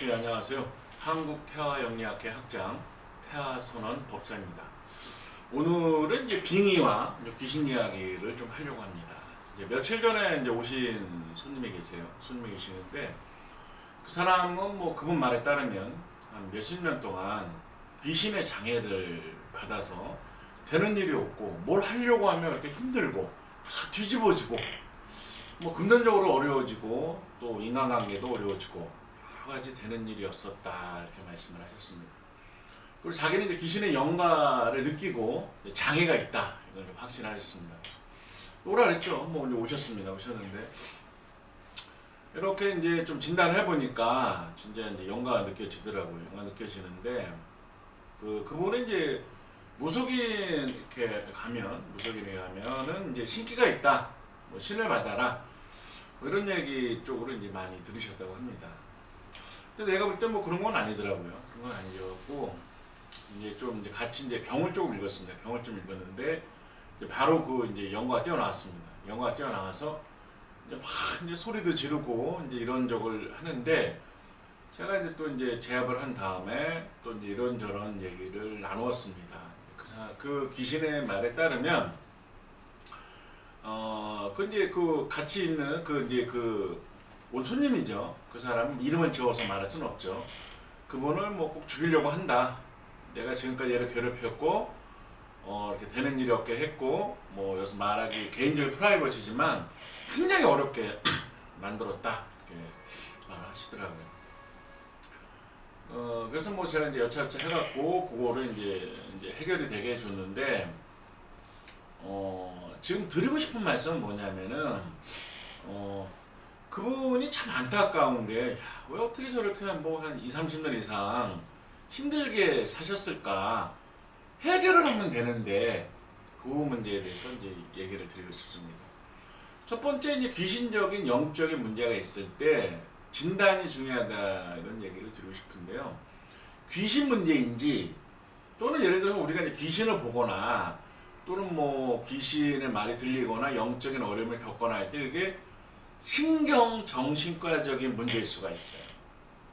네, 안녕하세요. 한국태화영리학회 학장 태화선언 법사입니다. 오늘은 이제 빙의와 이제 귀신 이야기를 좀 하려고 합니다. 이제 며칠 전에 이제 오신 손님이 계세요. 손님이 계시는데 그 사람은 뭐 그분 말에 따르면 한 몇십 년 동안 귀신의 장애를 받아서 되는 일이 없고 뭘 하려고 하면 이렇게 힘들고 다 뒤집어지고 뭐 금전적으로 어려워지고 또 인간관계도 어려워지고 여러 가지 되는 일이 없었다 이렇게 말씀을 하셨습니다. 그리고 자기는 이제 귀신의 영가를 느끼고 장애가 있다 이걸 확신하셨습니다. 오라 그랬죠. 뭐 이제 오셨는데 이렇게 이제 좀 진단을 해보니까 진짜 이제 영가가 느껴지더라고요. 영가 느껴지는데 그분은 이제 무속인에 가면은 이제 신기가 있다. 뭐 신을 받아라. 뭐 이런 얘기 쪽으로 이제 많이 들으셨다고 합니다. 근데 내가 볼 때 뭐 그런 건 아니더라고요. 그런 건 아니었고 이제 좀 이제 같이 이제 경을 조금 읽었습니다. 경을 좀 읽었는데 이제 바로 그 이제 영가가 뛰어나왔습니다. 영가가 뛰어나와서 이제 막 이제 소리도 지르고 이제 이런저걸 하는데 제가 이제 또 이제 제압을 한 다음에 또 이제 이런저런 얘기를 나누었습니다. 그 귀신의 말에 따르면 그 이제 그 같이 있는 그 이제 온 손님이죠. 그 사람 이름을 지어서 말할 수는 없죠. 그분을 뭐 꼭 죽이려고 한다. 내가 지금까지 얘를 괴롭혔고 이렇게 되는 일이 없게 했고 뭐 여기서 말하기 개인적인 프라이버시지만 굉장히 어렵게 만들었다. 이렇게 말을 하시더라고요. 그래서 뭐 제가 이제 여차여차 해갖고 그거를 이제 해결이 되게 해줬는데 지금 드리고 싶은 말씀은 뭐냐면은 그분이 참 안타까운 게 왜 어떻게 저렇게 뭐 한 20-30년 이상 힘들게 사셨을까 해결을 하면 되는데 그 문제에 대해서 이제 얘기를 드리고 싶습니다. 첫 번째 이제 귀신적인 영적인 문제가 있을 때 진단이 중요하다 이런 얘기를 드리고 싶은데요. 귀신 문제인지 또는 예를 들어서 우리가 이제 귀신을 보거나 또는 뭐 귀신의 말이 들리거나 영적인 어려움을 겪거나 할 때 이게 신경정신과적인 문제일 수가 있어요.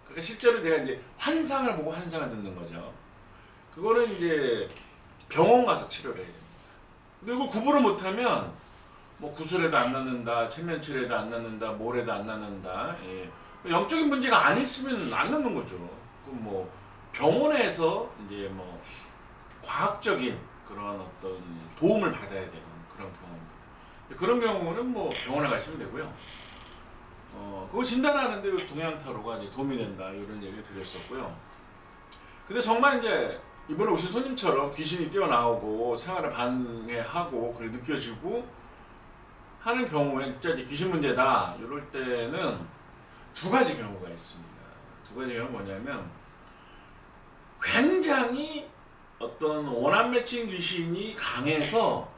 그러니까 실제로 제가 이제 환상을 보고 환상을 듣는 거죠. 그거는 이제 병원 가서 치료를 해야 됩니다. 근데 이걸 구분을 못하면 뭐 구술에도 안 낫는다, 체면치료에도 안 낫는다, 뭘에도 안 낫는다. 예. 영적인 문제가 아니었으면 안 낫는 거죠. 그럼 뭐 병원에서 이제 뭐 과학적인 그런 어떤 도움을 받아야 되는 그런 경우입니다. 그런 경우는 뭐 병원에 가시면 되고요. 그거 진단하는데 동양타로가 이제 도움이 된다 이런 얘기를 드렸었고요. 근데 정말 이제 이번에 오신 손님처럼 귀신이 뛰어나오고 생활을 방해하고 그래 느껴지고 하는 경우에 진짜 이제 귀신 문제다 이럴 때는 두 가지 경우가 있습니다. 두 가지 경우는 뭐냐면 굉장히 어떤 원한 맺힌 귀신이 강해서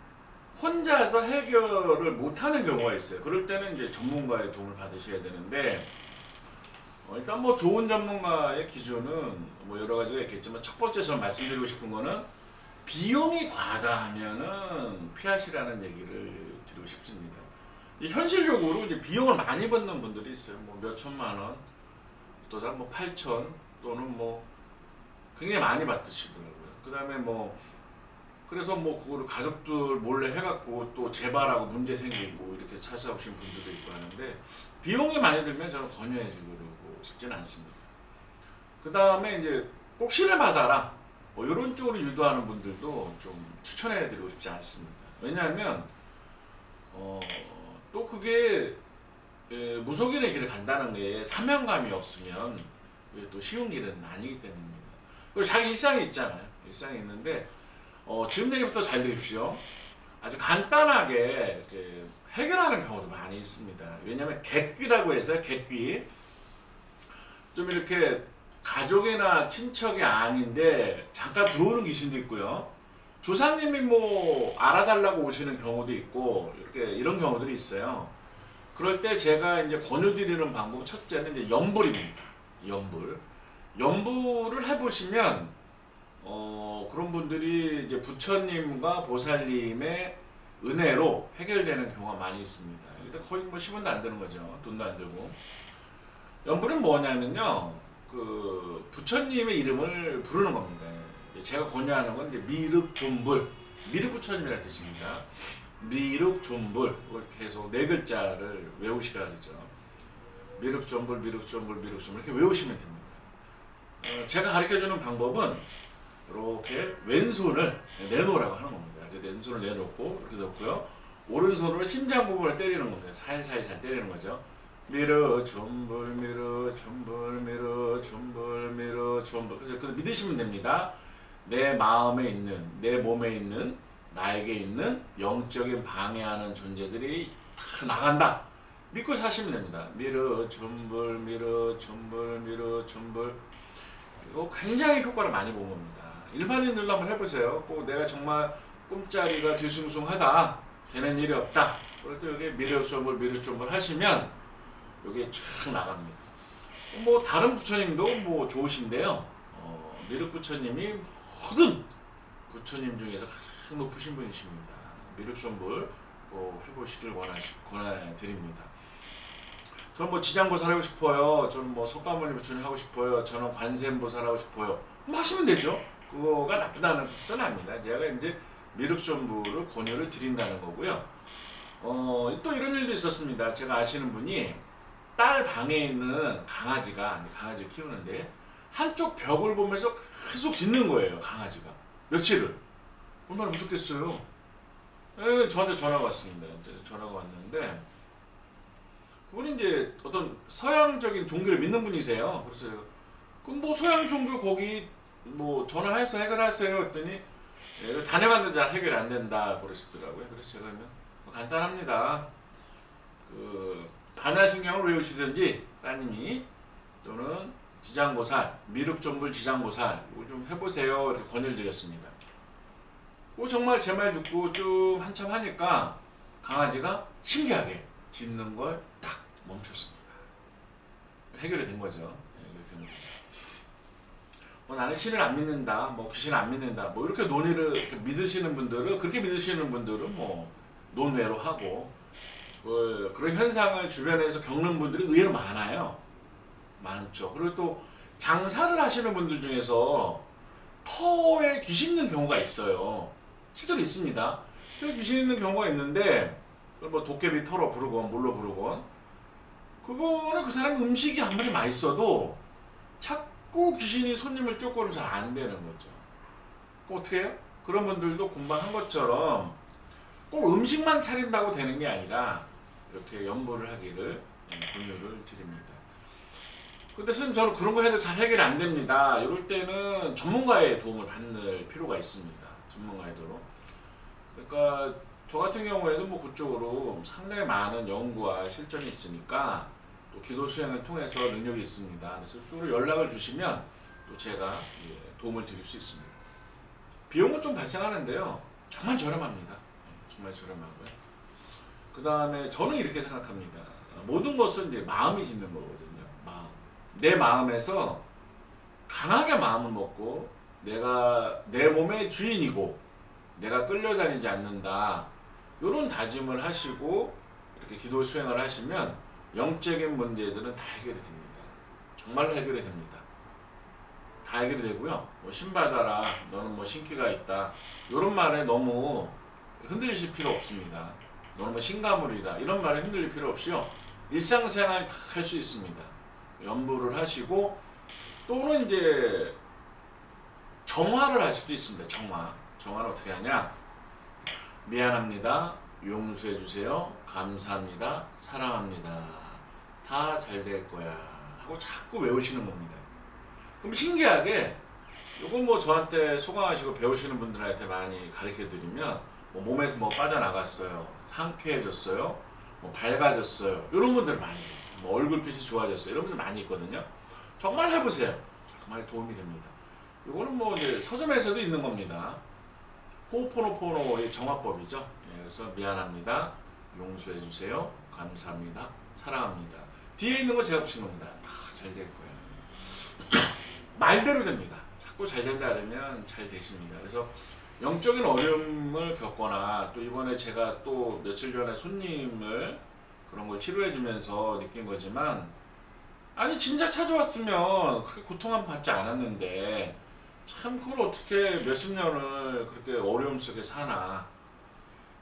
혼자서 해결을 못하는 경우가 있어요. 그럴 때는 이제 전문가의 도움을 받으셔야 되는데 일단 뭐 좋은 전문가의 기준은 뭐 여러 가지가 있겠지만 첫 번째 저는 말씀드리고 싶은 거는 비용이 과다하면은 피하시라는 얘기를 드리고 싶습니다. 현실적으로 이제 비용을 많이 받는 분들이 있어요. 뭐 몇 천만 원, 또 뭐 8천 또는 뭐 굉장히 많이 받으시더라고요. 그 다음에 뭐 그래서 뭐 그거를 가족들 몰래 해갖고 또 재발하고 문제 생기고 이렇게 찾아오신 분들도 있고 하는데 비용이 많이 들면 저는 권유해주고 싶지는 않습니다. 그 다음에 이제 꼭 신을 받아라 뭐 이런 쪽으로 유도하는 분들도 좀 추천해드리고 싶지 않습니다. 왜냐하면 또 그게 무속인의 길을 간다는 게 사명감이 없으면 그게 또 쉬운 길은 아니기 때문입니다. 그리고 자기 일상이 있잖아요. 일상이 있는데 지금 얘기부터 잘 들으십시오. 아주 간단하게 해결하는 경우도 많이 있습니다. 왜냐하면 객귀라고 해서 객귀 좀 이렇게 가족이나 친척이 아닌데 잠깐 들어오는 귀신도 있고요. 조상님이 뭐 알아달라고 오시는 경우도 있고 이렇게 이런 경우들이 있어요. 그럴 때 제가 이제 권유드리는 방법 첫째는 이제 연불입니다. 연불을 해보시면 그런 분들이 이제 부처님과 보살님의 은혜로 해결되는 경우가 많이 있습니다. 근데 거의 뭐 10원도 안 드는 거죠. 돈도 안 들고. 연불은 뭐냐면요. 그 부처님의 이름을 부르는 겁니다. 제가 권유하는 건 이제 미륵존불, 미륵 부처님이라는 뜻입니다. 미륵존불, 이걸 계속 네 글자를 외우시라 그랬죠. 미륵존불, 미륵존불, 미륵존불 이렇게 외우시면 됩니다. 제가 가르쳐주는 방법은 이렇게 왼손을 내놓으라고 하는 겁니다. 이렇게 왼손을 내놓고 이렇게 놓고요. 오른손으로 심장 부분을 때리는 겁니다. 살살살 때리는 거죠. 미르 존불 미르 존불 미르 존불 미르 존불. 그래서 믿으시면 됩니다. 내 마음에 있는, 내 몸에 있는, 나에게 있는 영적인 방해하는 존재들이 다 나간다. 믿고 사시면 됩니다. 미르 존불 미르 존불 미르 존불. 이거 굉장히 효과를 많이 본 겁니다. 일반인들도 한번 해보세요. 꼭 내가 정말 꿈자리가 뒤숭숭하다, 되는 일이 없다, 그럴 때 여기 미륵존불 미륵존불 하시면 여기 쫙 나갑니다. 뭐 다른 부처님도 뭐 좋으신데요. 미륵 부처님이 모든 부처님 중에서 가장 높으신 분이십니다. 미륵존불 꼭 해보시길 권해드립니다. 저는 뭐 지장보살 하고 싶어요. 저는 뭐 석가모니 부처님 하고 싶어요. 저는 관세음보살 하고 싶어요. 뭐 하시면 되죠. 그거가 나쁘다는 뜻은 아닙니다. 제가 이제 미륵존불을 권유를 드린다는 거고요. 또 이런 일도 있었습니다. 제가 아시는 분이 딸 방에 있는 강아지를 키우는데 한쪽 벽을 보면서 계속 짖는 거예요. 강아지가 며칠을. 얼마나 무섭겠어요. 저한테 전화가 왔습니다. 전화가 왔는데 그분이 이제 어떤 서양적인 종교를 믿는 분이세요. 그래서 그럼 뭐 서양 종교 거기 뭐 전화해서 해결하세요 했더니 다녀봤는데 잘 해결 안 된다 그러시더라고요. 그래서 제가 간단합니다. 그 반야신경을 외우시든지 따님이 또는 지장보살, 미륵존불 지장보살 이걸 좀 해보세요 이렇게 권유를 드렸습니다. 정말 제 말 듣고 좀 한참 하니까 강아지가 신기하게 짖는 걸 딱 멈췄습니다. 해결이 된 거죠. 나는 신을 안 믿는다, 뭐 귀신을 안 믿는다, 뭐 이렇게 논의를 이렇게 믿으시는 분들은 그렇게 믿으시는 분들은 뭐 논외로 하고 그런 현상을 주변에서 겪는 분들이 의외로 많죠. 그리고 또 장사를 하시는 분들 중에서 터에 귀신 있는 경우가 있어요. 실제로 있습니다. 터에 귀신 있는 경우가 있는데 뭐 도깨비 터로 부르건 뭘로 부르건 그거는 그 사람 음식이 아무리 맛있어도 자꾸 귀신이 손님을 쫓고는 잘 안 되는 거죠. 어떻게 해요? 그런 분들도 금방 한 것처럼 꼭 음식만 차린다고 되는 게 아니라 이렇게 연보를 하기를 권유를 드립니다. 근데 선생님 저는 그런 거 해도 잘 해결이 안 됩니다. 이럴 때는 전문가의 도움을 받을 필요가 있습니다. 전문가의 도움. 그러니까 저 같은 경우에도 뭐 그쪽으로 상당히 많은 연구와 실전이 있으니까 또 기도 수행을 통해서 능력이 있습니다. 그래서 이쪽으로 연락을 주시면 또 제가 도움을 드릴 수 있습니다. 비용은 좀 발생하는데요. 정말 저렴합니다. 정말 저렴하고요. 그 다음에 저는 이렇게 생각합니다. 모든 것은 이제 마음이 짓는 거거든요. 내 마음에서 강하게 마음을 먹고 내가 내 몸의 주인이고 내가 끌려다니지 않는다. 이런 다짐을 하시고 이렇게 기도 수행을 하시면 영적인 문제들은 다 해결이 됩니다. 정말로 해결이 됩니다. 다 해결이 되고요. 뭐 신받아라, 너는 뭐 신기가 있다. 이런 말에 너무 흔들리실 필요 없습니다. 너는 뭐 신가물이다. 이런 말에 흔들릴 필요 없이요. 일상생활 다 할 수 있습니다. 연부를 하시고 또는 이제 정화를 할 수도 있습니다. 정화는 어떻게 하냐? 미안합니다. 용서해 주세요. 감사합니다. 사랑합니다. 다 잘 될 거야. 하고 자꾸 외우시는 겁니다. 그럼 신기하게 이건 뭐 저한테 소강하시고 배우시는 분들한테 많이 가르쳐 드리면 뭐 몸에서 뭐 빠져나갔어요. 상쾌해졌어요. 뭐 밝아졌어요. 이런 분들 많이 있어요. 뭐 얼굴빛이 좋아졌어요. 이런 분들 많이 있거든요. 정말 해보세요. 정말 도움이 됩니다. 이거는 뭐 이제 서점에서도 있는 겁니다. 호포노포노의 정화법이죠. 그래서 미안합니다. 용서해 주세요. 감사합니다. 사랑합니다. 뒤에 있는 거 제가 붙인 겁니다. 다 잘 될 거예요. 말대로 됩니다. 자꾸 잘 된다 그러면 잘 되십니다. 그래서 영적인 어려움을 겪거나 또 이번에 제가 또 며칠 전에 손님을 그런 걸 치료해 주면서 느낀 거지만 아니 진작 찾아왔으면 그렇게 고통은 받지 않았는데 참 그걸 어떻게 몇십 년을 그렇게 어려움 속에 사나.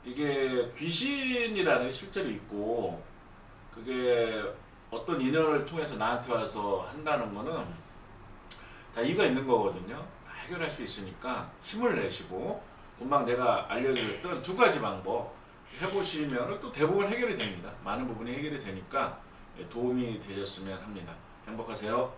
이게 귀신이라는 게 실제로 있고 그게 어떤 인연을 통해서 나한테 와서 한다는 거는 다 이유가 있는 거거든요. 다 해결할 수 있으니까 힘을 내시고 금방 내가 알려드렸던 두 가지 방법 해보시면 또 대부분 해결이 됩니다. 많은 부분이 해결이 되니까 도움이 되셨으면 합니다. 행복하세요.